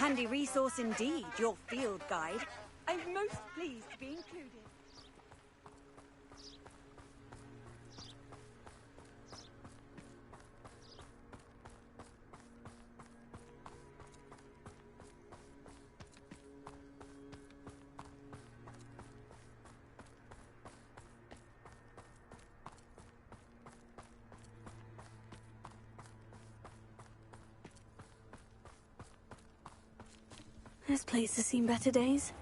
handy resource indeed, your field guide. I'm most pleased to be included. This place has seen better days.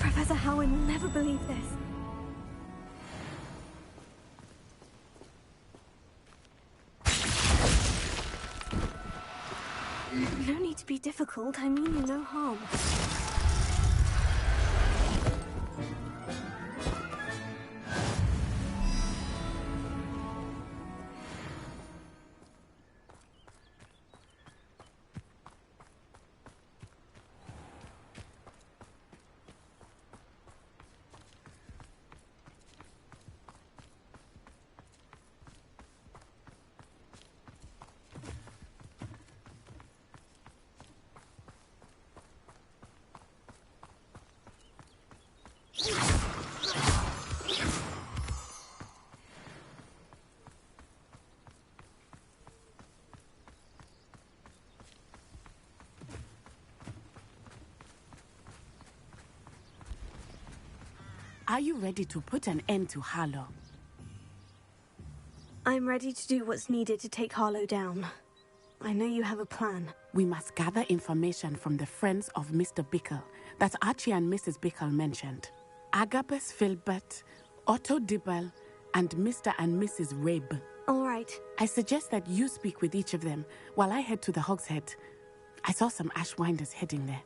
Professor Howard will never believe this. No need to be difficult, I mean you no harm. Are you ready to put an end to Harlow? I'm ready to do what's needed to take Harlow down. I know you have a plan. We must gather information from the friends of Mr. Bickle that Archie and Mrs. Bickle mentioned. Agabus Filbert, Otto Dibble, and Mr. and Mrs. Rabe. All right. I suggest that you speak with each of them while I head to the Hogshead. I saw some Ashwinders heading there.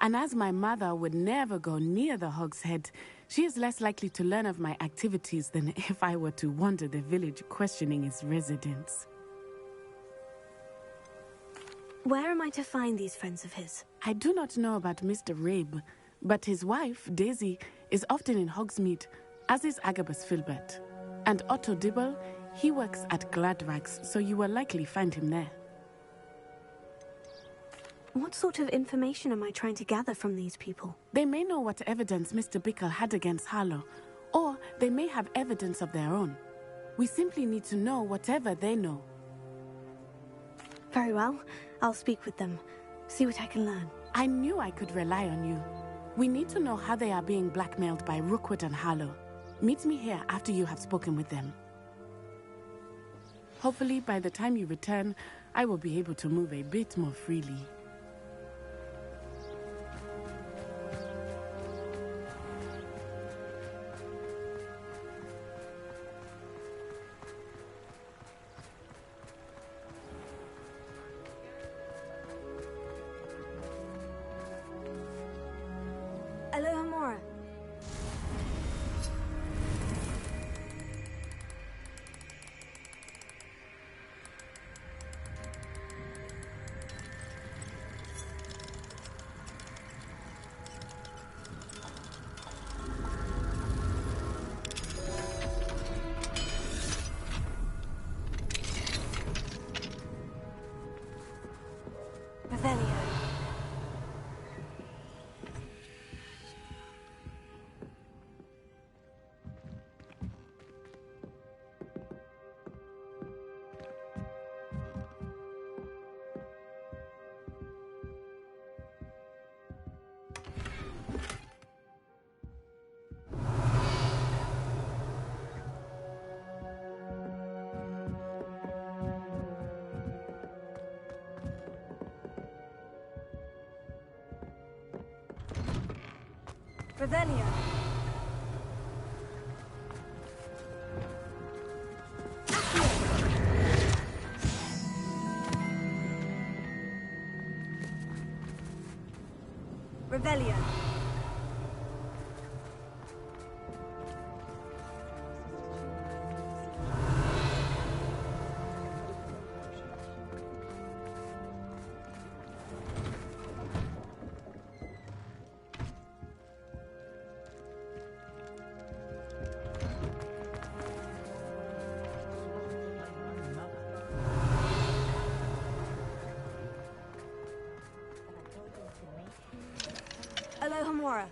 And as my mother would never go near the Hogshead, she is less likely to learn of my activities than if I were to wander the village questioning its residents. Where am I to find these friends of his? I do not know about Mr. Rabe, but his wife, Daisy, is often in Hogsmeade, as is Agabus Filbert. And Otto Dibble, he works at Gladrags, so you will likely find him there. What sort of information am I trying to gather from these people? They may know what evidence Mr. Bickle had against Harlow, or they may have evidence of their own. We simply need to know whatever they know. Very well. I'll speak with them. See what I can learn. I knew I could rely on you. We need to know how they are being blackmailed by Rookwood and Harlow. Meet me here after you have spoken with them. Hopefully, by the time you return, I will be able to move a bit more freely. Revelio. Revelio. Alohomora.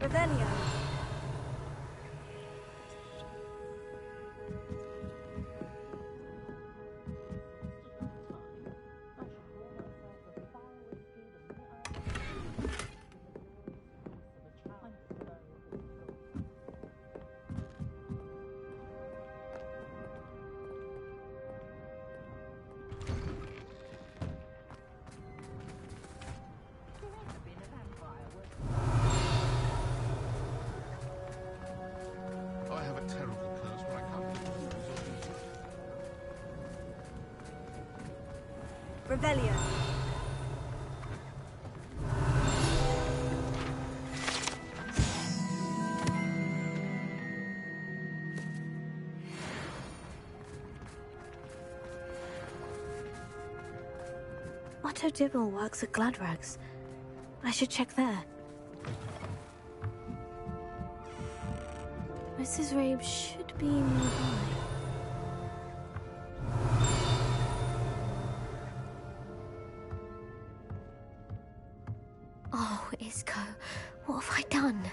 Revelio. I have a terrible curse when I come to Revelio. Otto Dibble works at Gladrags. I should check there. Mrs. Rabe should be nearby. Oh, Isco, what have I done?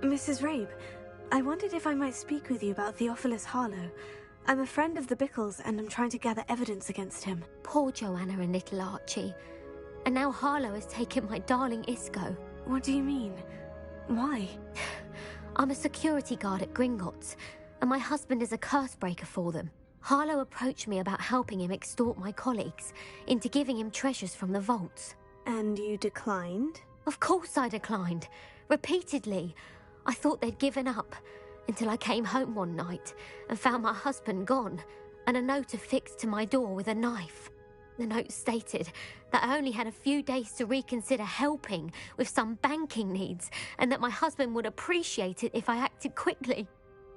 Mrs. Rabe, I wondered if I might speak with you about Theophilus Harlow. I'm a friend of the Bickles and I'm trying to gather evidence against him. Poor Joanna and little Archie. And now Harlow has taken my darling Isco. What do you mean? Why? I'm a security guard at Gringotts, and my husband is a curse breaker for them. Harlow approached me about helping him extort my colleagues into giving him treasures from the vaults. And you declined? Of course I declined. Repeatedly. I thought they'd given up, until I came home one night and found my husband gone, and a note affixed to my door with a knife. The note stated that I only had a few days to reconsider helping with some banking needs, and that my husband would appreciate it if I acted quickly.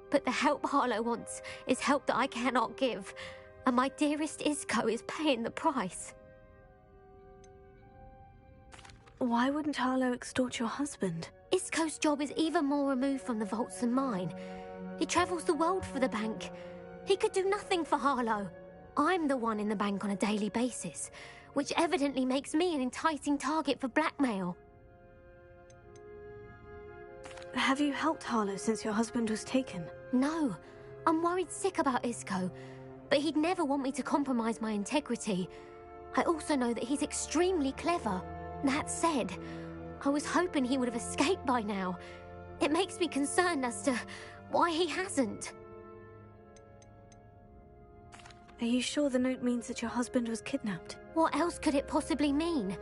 But the help Harlow wants is help that I cannot give, and my dearest Isco is paying the price. Why wouldn't Harlow extort your husband? Isco's job is even more removed from the vaults than mine. He travels the world for the bank. He could do nothing for Harlow. I'm the one in the bank on a daily basis, which evidently makes me an enticing target for blackmail. Have you helped Harlow since your husband was taken? No, I'm worried sick about Isco, but he'd never want me to compromise my integrity. I also know that he's extremely clever. That said, I was hoping he would have escaped by now. It makes me concerned as to why he hasn't. Are you sure the note means that your husband was kidnapped? What else could it possibly mean?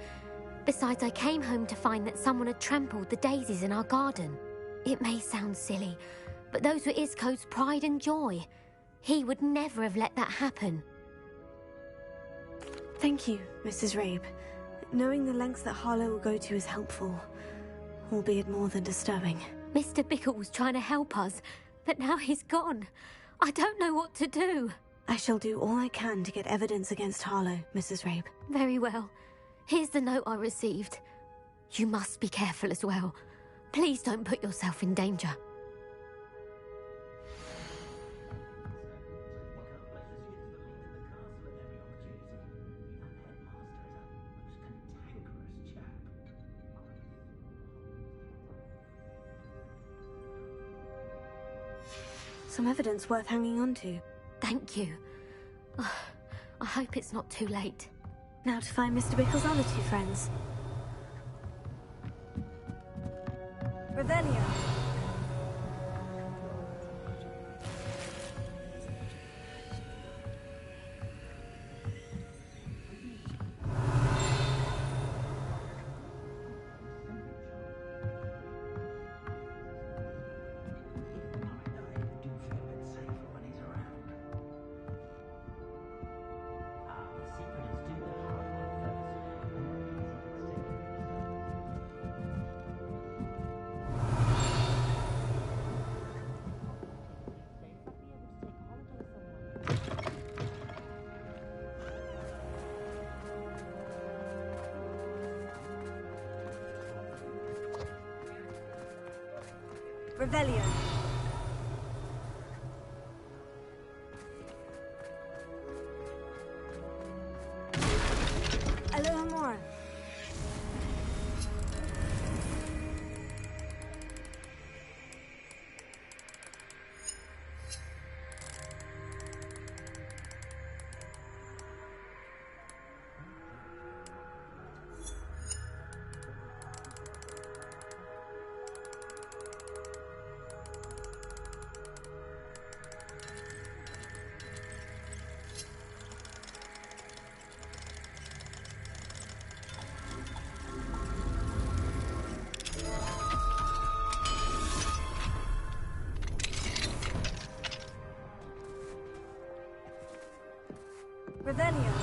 Besides, I came home to find that someone had trampled the daisies in our garden. It may sound silly, but those were Isco's pride and joy. He would never have let that happen. Thank you, Mrs. Rabe. Knowing the lengths that Harlow will go to is helpful, albeit more than disturbing. Mr. Bickle was trying to help us, but now he's gone. I don't know what to do. I shall do all I can to get evidence against Harlow, Mrs. Rabe. Very well. Here's the note I received. You must be careful as well. Please don't put yourself in danger. some evidence worth hanging on to. Thank you. I hope it's not too late. Now to find Mr. Bickle's other two friends. Revelio. Revelio. Alohomora. Revelio.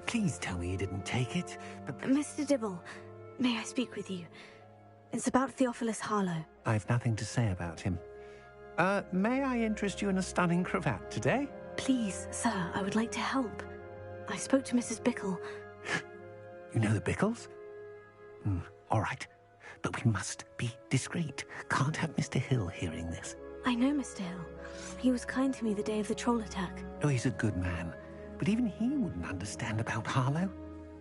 Please tell me you didn't take it. Mr. Dibble, may I speak with you? It's about Theophilus Harlow. I've nothing to say about him. May I interest you in a stunning cravat today? Please, sir, I would like to help. I spoke to Mrs. Bickle. You know the Bickles? All right. But we must be discreet. Can't have Mr. Hill hearing this. I know Mr. Hill. He was kind to me the day of the troll attack. Oh, he's a good man. But even he wouldn't understand about Harlow.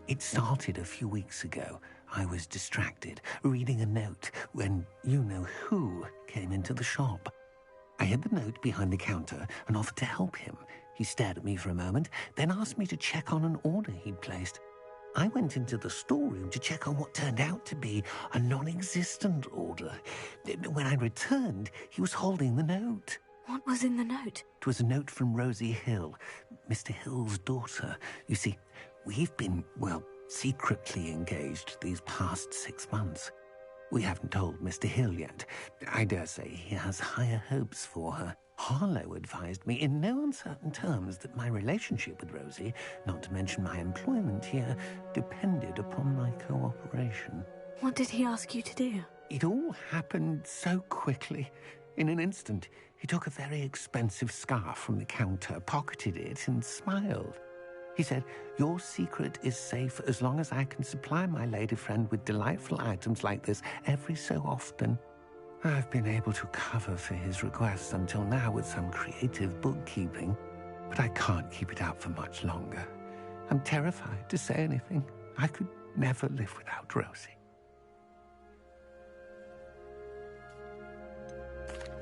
It started a few weeks ago. I was distracted, reading a note, when you-know-who came into the shop. I hid the note behind the counter and offered to help him. He stared at me for a moment, then asked me to check on an order he'd placed. I went into the storeroom to check on what turned out to be a non-existent order. When I returned, he was holding the note. What was in the note? It was a note from Rosie Hill, Mr. Hill's daughter. You see, we've been, secretly engaged these past 6 months. We haven't told Mr. Hill yet. I dare say he has higher hopes for her. Harlow advised me in no uncertain terms that my relationship with Rosie, not to mention my employment here, depended upon my cooperation. What did he ask you to do? It all happened so quickly. In an instant, he took a very expensive scarf from the counter, pocketed it, and smiled. He said, "Your secret is safe as long as I can supply my lady friend with delightful items like this every so often." I've been able to cover for his requests until now with some creative bookkeeping, but I can't keep it up for much longer. I'm terrified to say anything. I could never live without Rosie.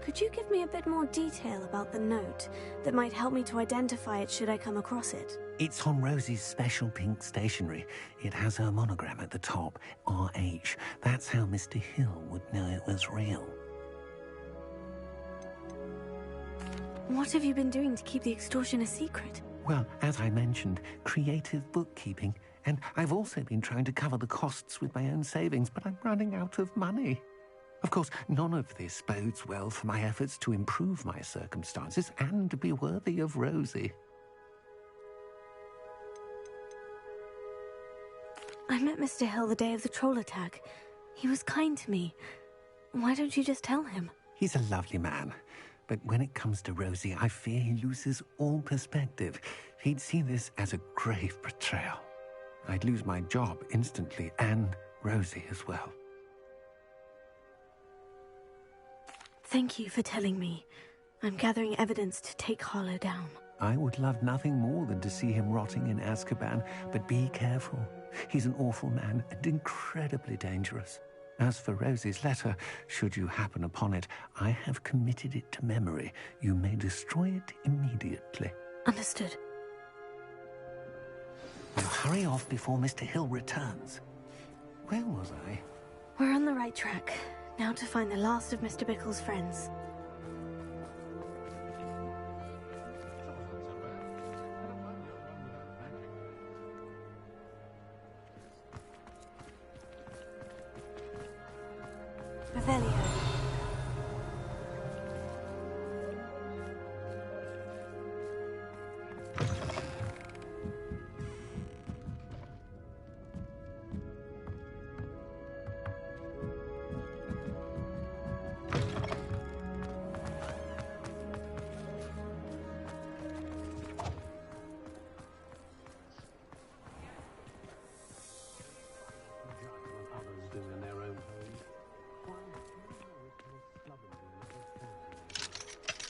Could you give me a bit more detail about the note that might help me to identify it should I come across it? It's on Rosie's special pink stationery. It has her monogram at the top, RH. That's how Mr. Hill would know it was real. What have you been doing to keep the extortion a secret? Well, as I mentioned, creative bookkeeping. And I've also been trying to cover the costs with my own savings, but I'm running out of money. Of course, none of this bodes well for my efforts to improve my circumstances and to be worthy of Rosie. I met Mr. Hill the day of the troll attack. He was kind to me. Why don't you just tell him? He's a lovely man. But when it comes to Rosie, I fear he loses all perspective. He'd see this as a grave betrayal. I'd lose my job instantly, and Rosie as well. Thank you for telling me. I'm gathering evidence to take Harlow down. I would love nothing more than to see him rotting in Azkaban, but be careful. He's an awful man and incredibly dangerous. As for Rosie's letter, should you happen upon it, I have committed it to memory. You may destroy it immediately. Understood. Now hurry off before Mr. Hill returns. Where was I? We're on the right track. Now to find the last of Mr. Bickle's friends. Revelio.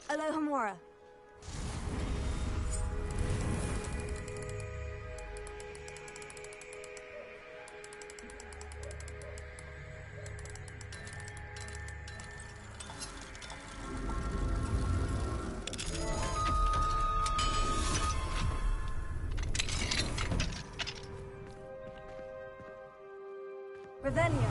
Alohomora. Revelio.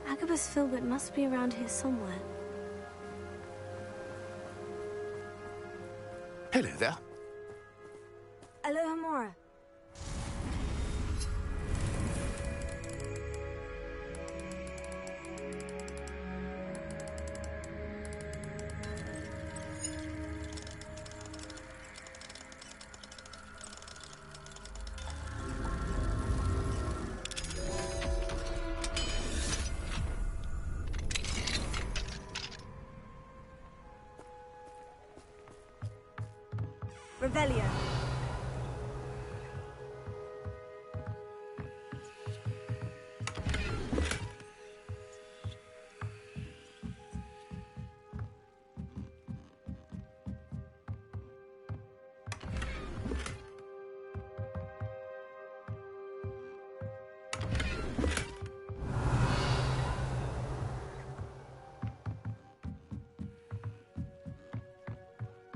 Agabus Filbert must be around here somewhere. Hello there. Alohomora. Revelio.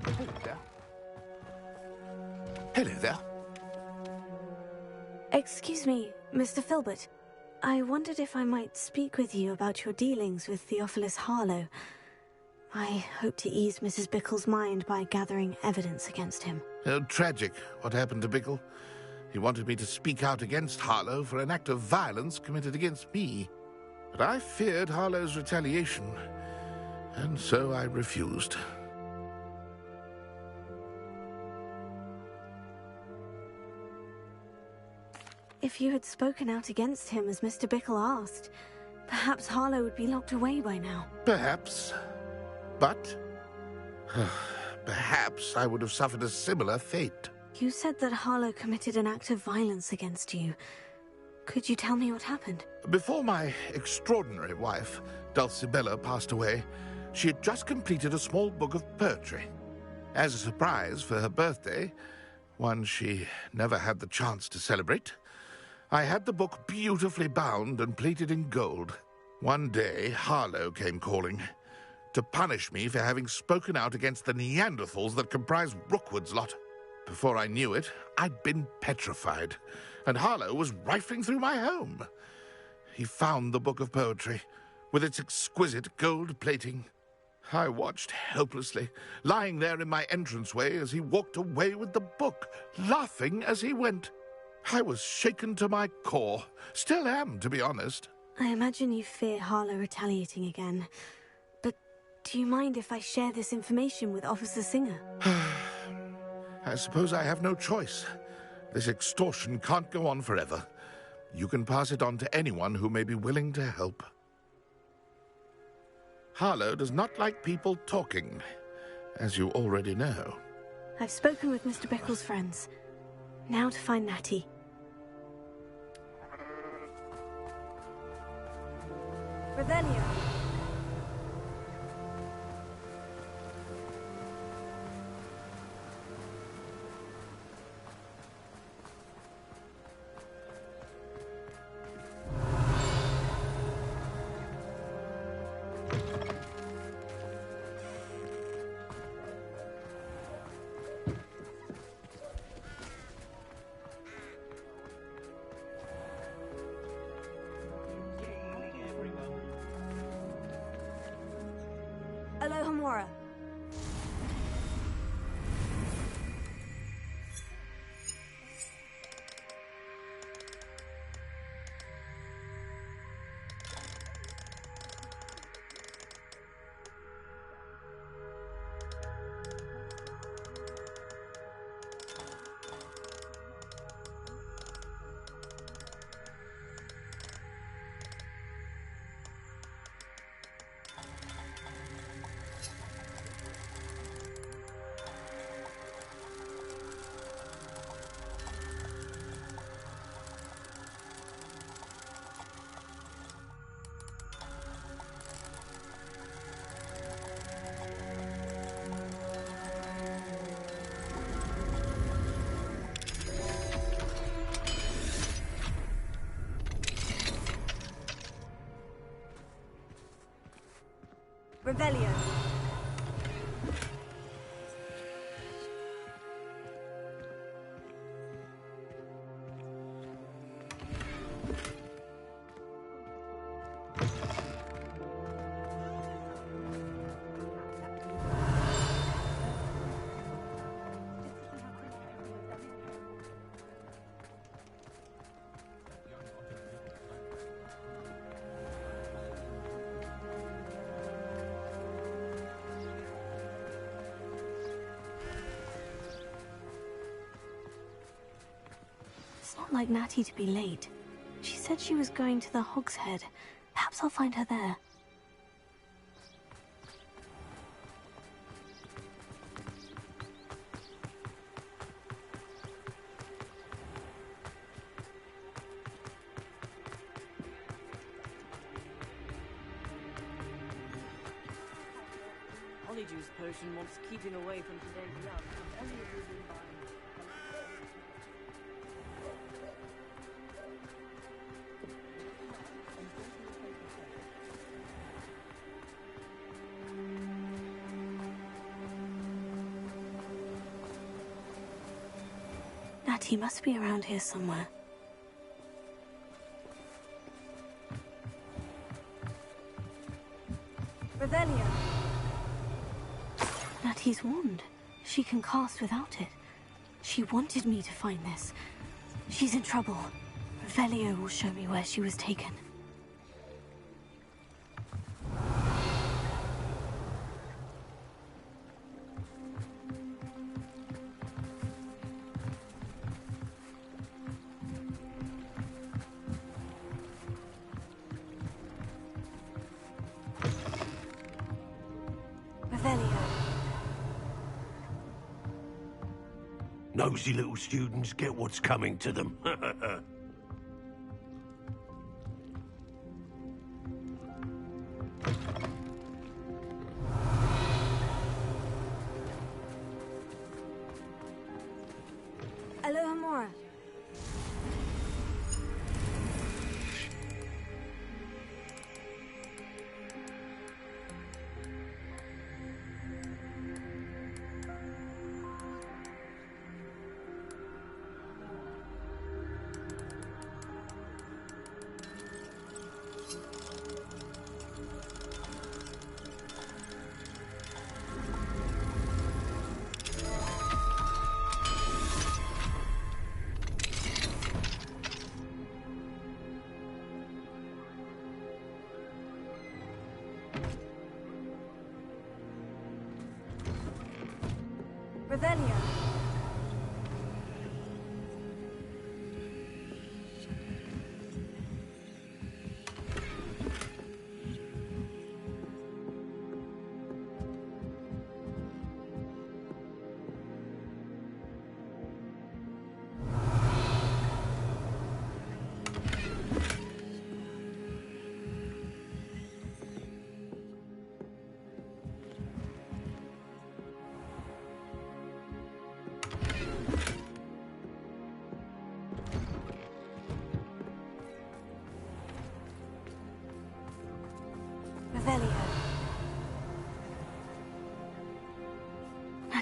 Hello there. Hello there. Excuse me, Mr. Filbert. I wondered if I might speak with you about your dealings with Theophilus Harlow. I hope to ease Mrs. Bickle's mind by gathering evidence against him. Oh, tragic what happened to Bickle. He wanted me to speak out against Harlow for an act of violence committed against me. But I feared Harlow's retaliation, and so I refused. If you had spoken out against him as Mr. Bickle asked, perhaps Harlow would be locked away by now. Perhaps. But perhaps I would have suffered a similar fate. You said that Harlow committed an act of violence against you. Could you tell me what happened? Before my extraordinary wife, Dulcibella, passed away, she had just completed a small book of poetry. As a surprise for her birthday, one she never had the chance to celebrate, I had the book beautifully bound and plated in gold. One day, Harlow came calling to punish me for having spoken out against the Neanderthals that comprise Rookwood's lot. Before I knew it, I'd been petrified, and Harlow was rifling through my home. He found the book of poetry, with its exquisite gold plating. I watched helplessly, lying there in my entranceway as he walked away with the book, laughing as he went. I was shaken to my core. Still am, to be honest. I imagine you fear Harlow retaliating again. But do you mind if I share this information with Officer Singer? I suppose I have no choice. This extortion can't go on forever. You can pass it on to anyone who may be willing to help. Harlow does not like people talking, as you already know. I've spoken with Mr. Bickle's friends. Now to find Natty. Revelio. Alohomora. Revelio. It's not like Natty to be late. She said she was going to the Hog's Head. Perhaps I'll find her there. Honeyjuice potion wants keeping away from today's love. Only if we've been buying. Natty must be around here somewhere. Revelio. Natty's wand. She can cast without it. She wanted me to find this. She's in trouble. Revelio will show me where she was taken. Nosy little students get what's coming to them. Alohomora.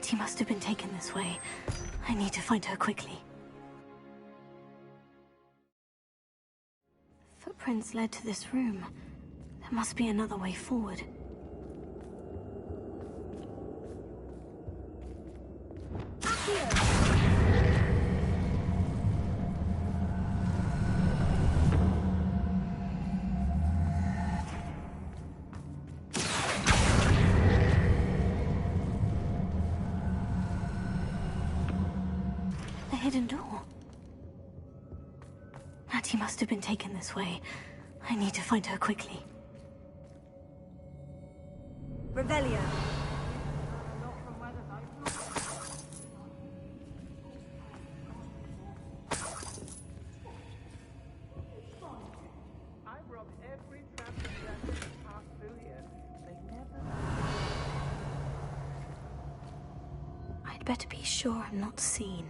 Hattie must have been taken this way. I need to find her quickly. Footprints led to this room. There must be another way forward. The hidden door. Hattie must have been taken this way. I need to find her quickly. Revelio. I'd better be sure I'm not seen.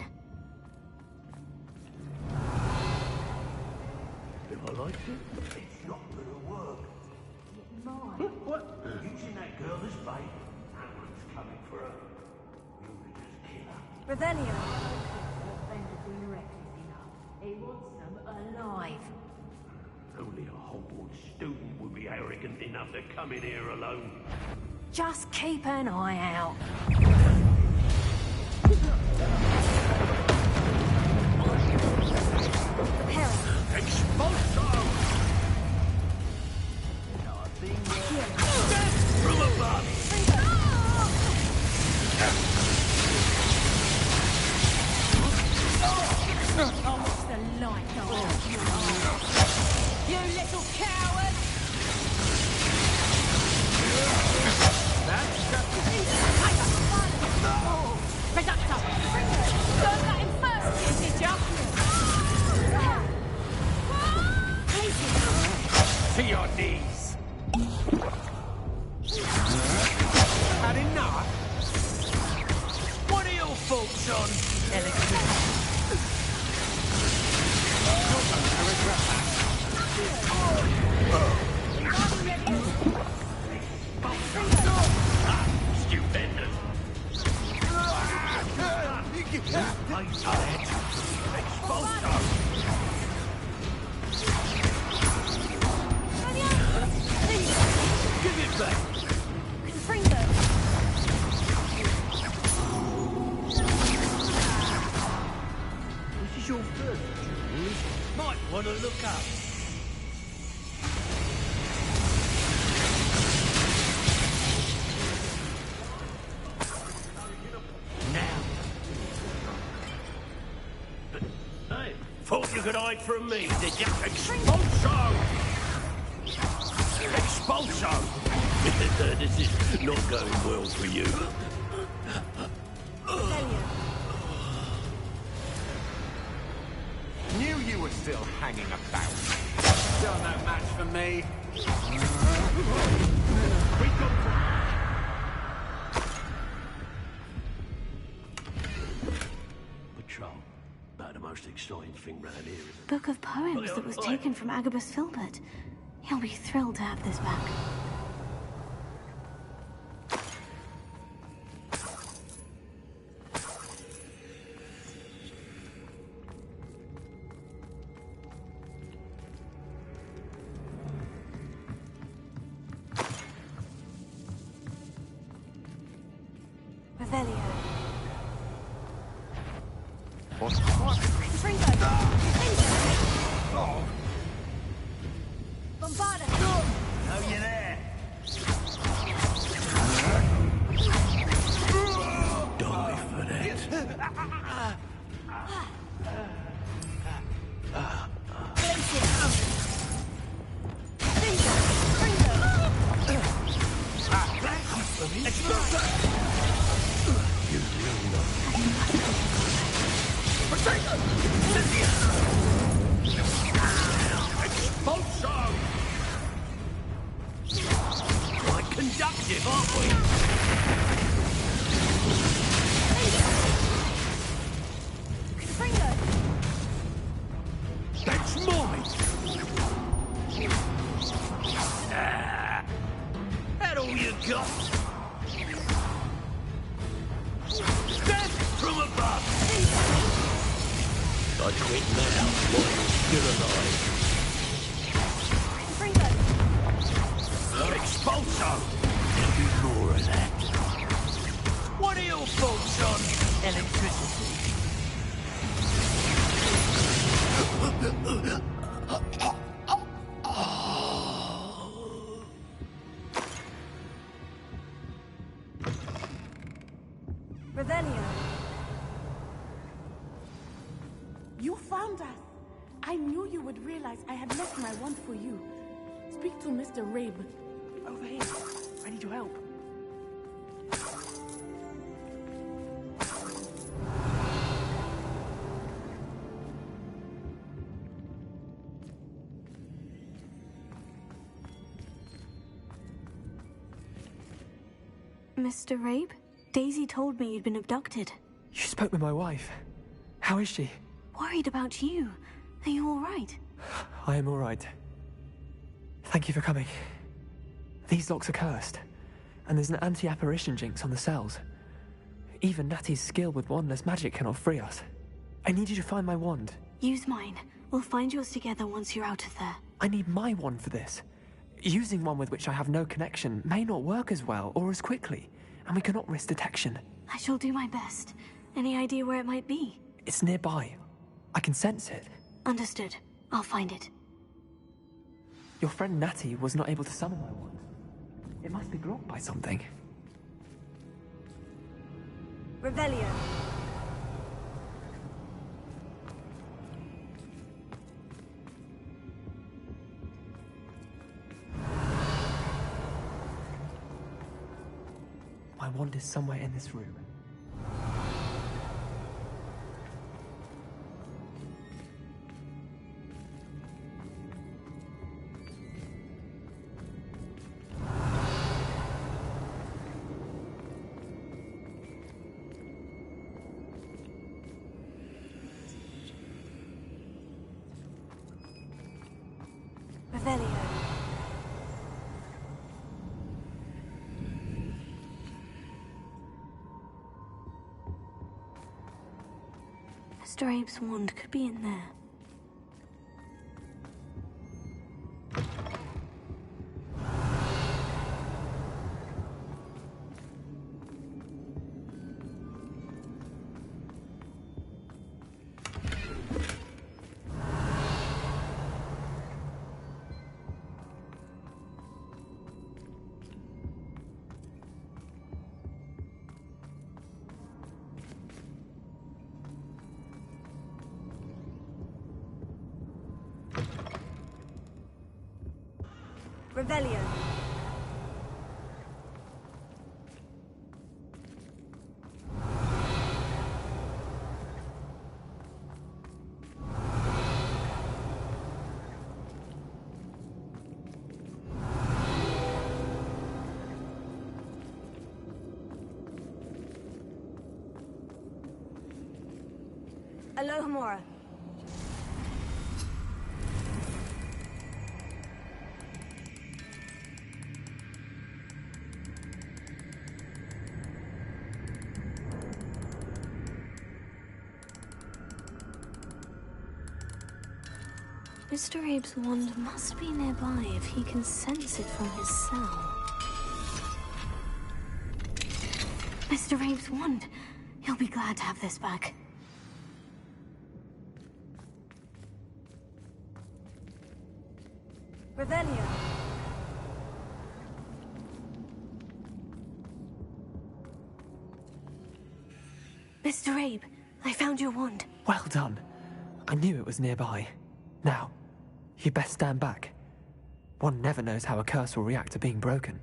If I like it, it's not gonna work. What? You seen that girl this bait? Ambulance coming for her. You could just kill her. Revelio. He wants them alive. Only a Hogwarts student would be arrogant enough to come in here alone. Just keep an eye out. Expulso! From above! Oh, the light off you little coward! Reductor! Don't let him first, did ya? To your knees! Had enough? What are your thoughts on electricity? Stupendous! Expulso! Give it back! This is your first jewels. Might want to look up. Now. Hey, thought you could hide from me, did you? Expulso! Expulso! This is not going well for you. Knew you were still hanging about. Still no match for me. We got... Patrol. About the most exciting thing round here, isn't it? Book of poems that was taken from Agabus Filbert. He'll be thrilled to have this back. Revelio. What? Bombarda. Oh, you're there. Die for that. You will not. Expulso! Quite conductive, aren't we? That's mine! That all you got? I quit now while you're still alive. Expulso! There'll be more of that. What are your thoughts on electricity? Revelio. You found us. I knew you would realize I had left my wand for you. Speak to Mr. Rabe. Over here. I need your help. Mr. Rabe? Daisy told me you'd been abducted. You spoke with my wife. How is she? Worried about you. Are you all right? I am all right. Thank you for coming. These locks are cursed, and there's an anti-apparition jinx on the cells. Even Natty's skill with wandless magic cannot free us. I need you to find my wand. Use mine. We'll find yours together once you're out of there. I need my wand for this. Using one with which I have no connection may not work as well or as quickly, and we cannot risk detection. I shall do my best. Any idea where it might be? It's nearby. I can sense it. Understood. I'll find it. Your friend Natty was not able to summon my wand. It must be blocked by something. Revelio. My wand is somewhere in this room. Revelio. Mr. Abe's wand could be in there. Revelio. Alohomora. Mr. Abe's wand must be nearby if he can sense it from his cell. Mr. Abe's wand! He'll be glad to have this back. Revelio. Mr. Abe, I found your wand. Well done. I knew it was nearby. Now, you best stand back. One never knows how a curse will react to being broken.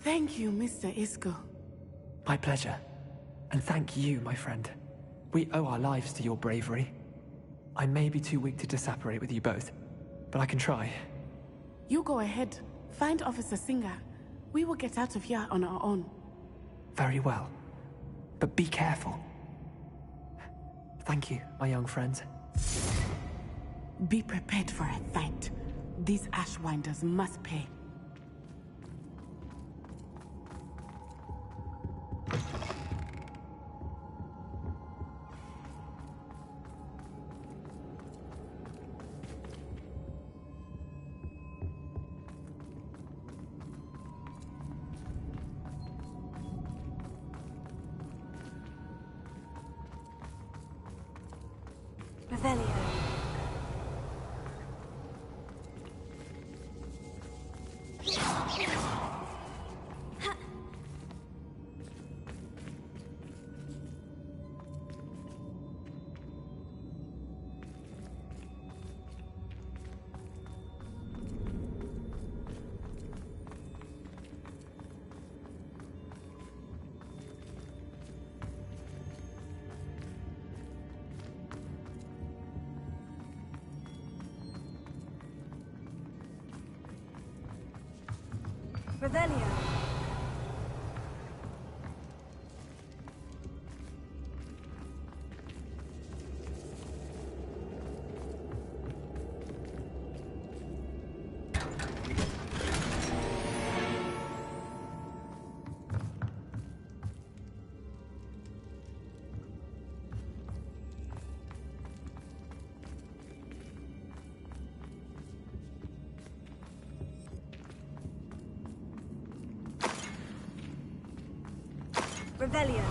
Thank you, Mr. Isco. My pleasure. And thank you, my friend. We owe our lives to your bravery. I may be too weak to disapparate with you both, but I can try. You go ahead. Find Officer Singer. We will get out of here on our own. Very well. But be careful. Thank you, my young friends. Be prepared for a fight. These Ashwinders must pay. Revelio. Revelio. Revelio.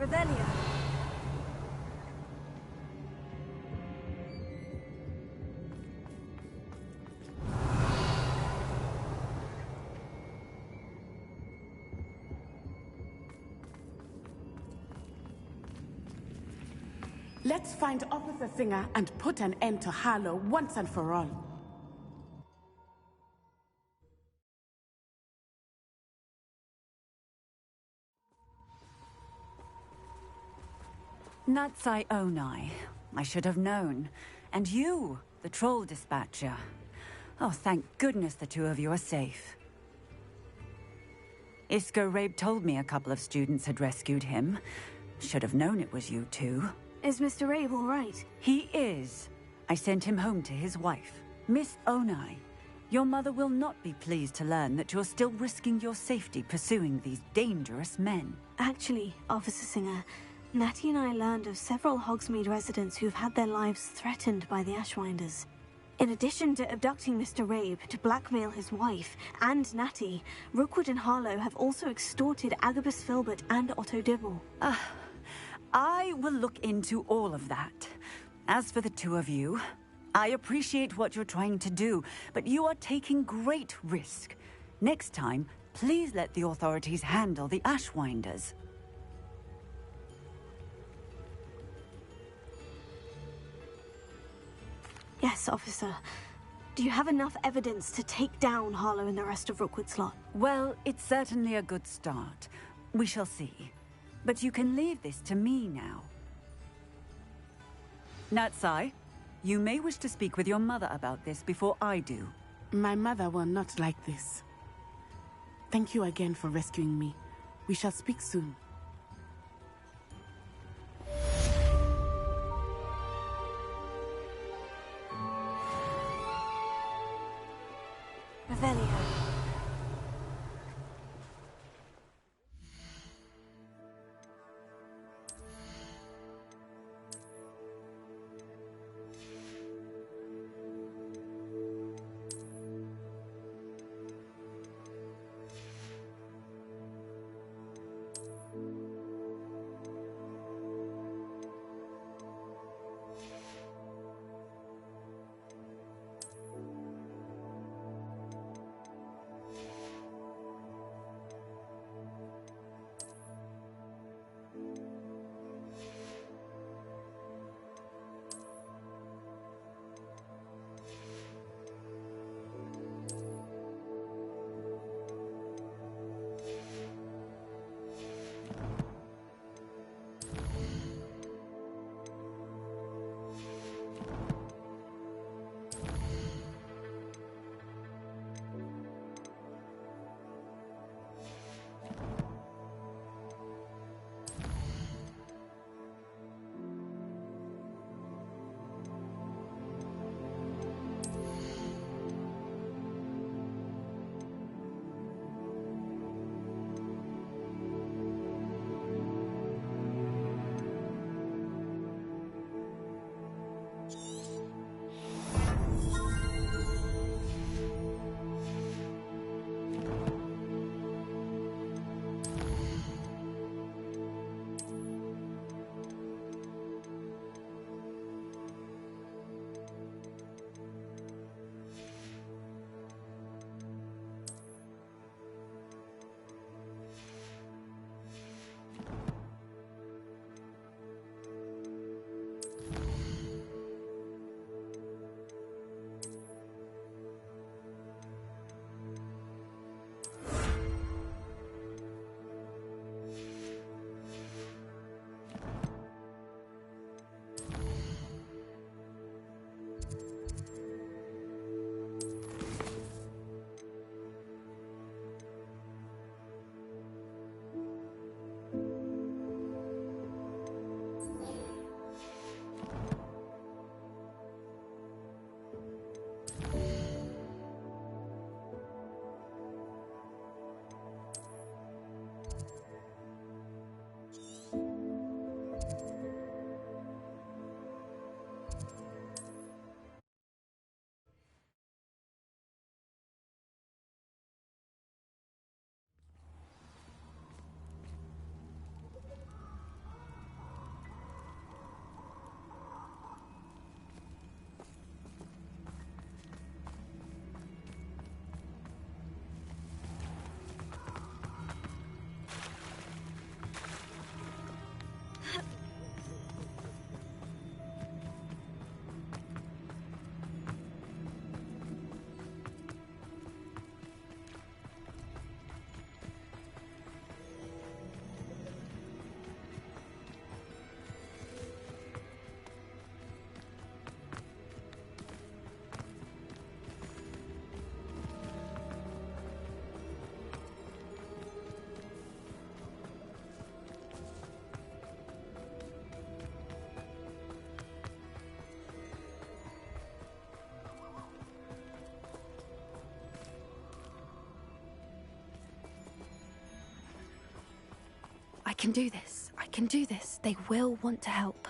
Revelio. Let's find Officer Singer and put an end to Harlow once and for all. Natsai Onai. I should have known. And you, the troll dispatcher. Oh, thank goodness the two of you are safe. Isco Rabe told me a couple of students had rescued him. Should have known it was you two. Is Mr. Rabe all right? He is. I sent him home to his wife. Miss Onai, your mother will not be pleased to learn that you're still risking your safety pursuing these dangerous men. Actually, Officer Singer, Natty and I learned of several Hogsmeade residents who've had their lives threatened by the Ashwinders. In addition to abducting Mr. Rabe to blackmail his wife and Natty, Rookwood and Harlow have also extorted Agabus Filbert and Otto Dibble. I will look into all of that. As for the two of you, I appreciate what you're trying to do, but you are taking great risk. Next time, please let the authorities handle the Ashwinders. Yes, officer. Do you have enough evidence to take down Harlow and the rest of Rookwood's lot? Well, it's certainly a good start. We shall see. But you can leave this to me now. Natsai, you may wish to speak with your mother about this before I do. My mother will not like this. Thank you again for rescuing me. We shall speak soon. Revelio. can do this. I can do this. They will want to help.